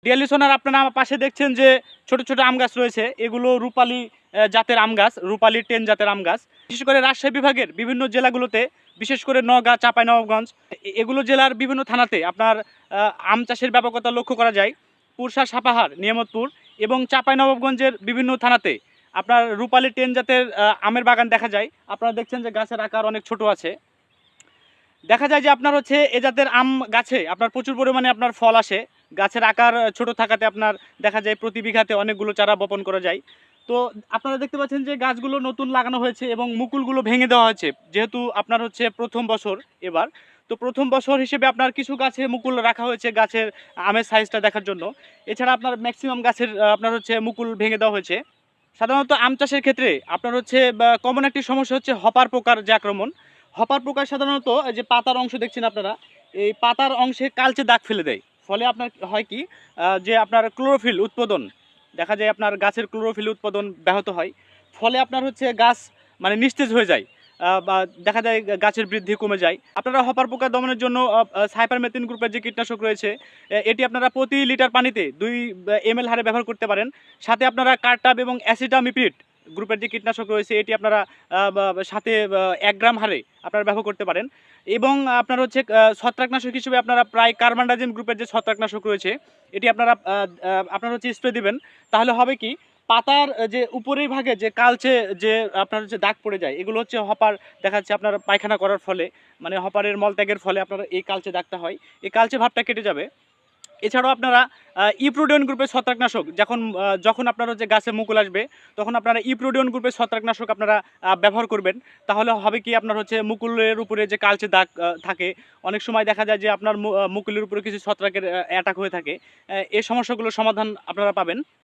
Deer listener, আপনারা আমার পাশে দেখছেন যে ছোট ছোট আম গাছ রয়েছে। এগুলো রূপালী জাতের আম গাছ, রূপালী 10 জাতের আম গাছ। বিশেষ করে রাজশাহী বিভাগের বিভিন্ন জেলাগুলোতে, বিশেষ করে নওগাঁ, চাঁপাইনবাবগঞ্জ, এগুলো জেলার বিভিন্ন থানাতে আপনার আম চাষের ব্যাপকতা লক্ষ্য করা যায়। পুরসা, সাপাহার, নিয়ামতপুর এবং চাঁপাইনবাবগঞ্জের বিভিন্ন থানাতে আপনার রূপালী 10 জাতের আমের বাগান দেখা যায়। আপনারা দেখছেন যে গাছের আকার অনেক ছোট আছে। দেখা যায় যে আপনার হচ্ছে এ জাতের আম গাছে আপনার প্রচুর পরিমাণে আপনার ফল আসে। গাছের আকার ছোট থাকাতে আপনার দেখা যায় প্রতি বিঘাতে অনেকগুলো চারা বপন করা যায়। তো আপনারা দেখতে পাচ্ছেন যে গাছগুলো নতুন লাগানো হয়েছে এবং মুকুলগুলো ভেঙে দেওয়া হয়েছে, যেহেতু আপনার হচ্ছে প্রথম বছর এবার। তো প্রথম বছর হিসেবে আপনার কিছু গাছে মুকুল রাখা হয়েছে গাছের আমের সাইজটা দেখার জন্য। এছাড়া আপনার ম্যাক্সিমাম গাছের আপনার হচ্ছে মুকুল ভেঙে দেওয়া হয়েছে। সাধারণত আম চাষের ক্ষেত্রে আপনার হচ্ছে কমন একটি সমস্যা হচ্ছে হপার পোকার যে আক্রমণ। হপার পোকা সাধারণত যে পাতার অংশ দেখছেন আপনারা, এই পাতার অংশে কালচে দাগ ফেলে দেয়। ফলে আপনার হয় কি, যে আপনার ক্লোরোফিল উৎপাদন দেখা যায়, আপনার গাছের ক্লোরোফিল উৎপাদন ব্যাহত হয়। ফলে আপনার হচ্ছে গাছ মানে নিস্তেজ হয়ে যায়, বা দেখা যায় গাছের বৃদ্ধি কমে যায়। আপনারা হপার পোকা দমনের জন্য সাইপারমেথ্রিন গ্রুপের যে কীটনাশক রয়েছে, এটি আপনারা প্রতি লিটার পানিতে 2 ml হারে ব্যবহার করতে পারেন। সাথে আপনারা কার্টাপ এবং অ্যাসিটামিপ্রিড গ্রুপের যে কীটনাশক রয়েছে, এটি আপনারা সাথে 1 গ্রাম হারে আপনারা ব্যবহার করতে পারেন। এবং আপনার হচ্ছে ছত্রাকনাশক হিসেবে আপনারা প্রায় কার্বানডাজিম গ্রুপের যে ছত্রাকনাশক রয়েছে, এটি আপনারা আপনার হচ্ছে স্প্রে দিবেন। তাহলে হবে কি, পাতার যে উপরের ভাগে যে কালচে যে আপনার হচ্ছে দাগ পড়ে যায়, এগুলো হচ্ছে হপার দেখা যাচ্ছে আপনার পায়খানা করার ফলে, মানে হপারের মলত্যাগের ফলে আপনার এই কালচে দাগটা হয়, এই কালচে ভাবটা কেটে যাবে। এছাড়াও আপনারা ইপ্রোডিয়ন গ্রুপের ছত্রাকনাশক যখন আপনার হচ্ছে গাছে মুকুল আসবে, তখন আপনারা ইপ্রোডিয়ন গ্রুপের ছত্রাকনাশক আপনারা ব্যবহার করবেন। তাহলে হবে কি, আপনার হচ্ছে মুকুলের উপরে যে কালচে দাগ থাকে, অনেক সময় দেখা যায় যে আপনার মুকুলের উপরে কিছু ছত্রাকের অ্যাটাক হয়ে থাকে। এই সমস্যাগুলোর সমাধান আপনারা পাবেন।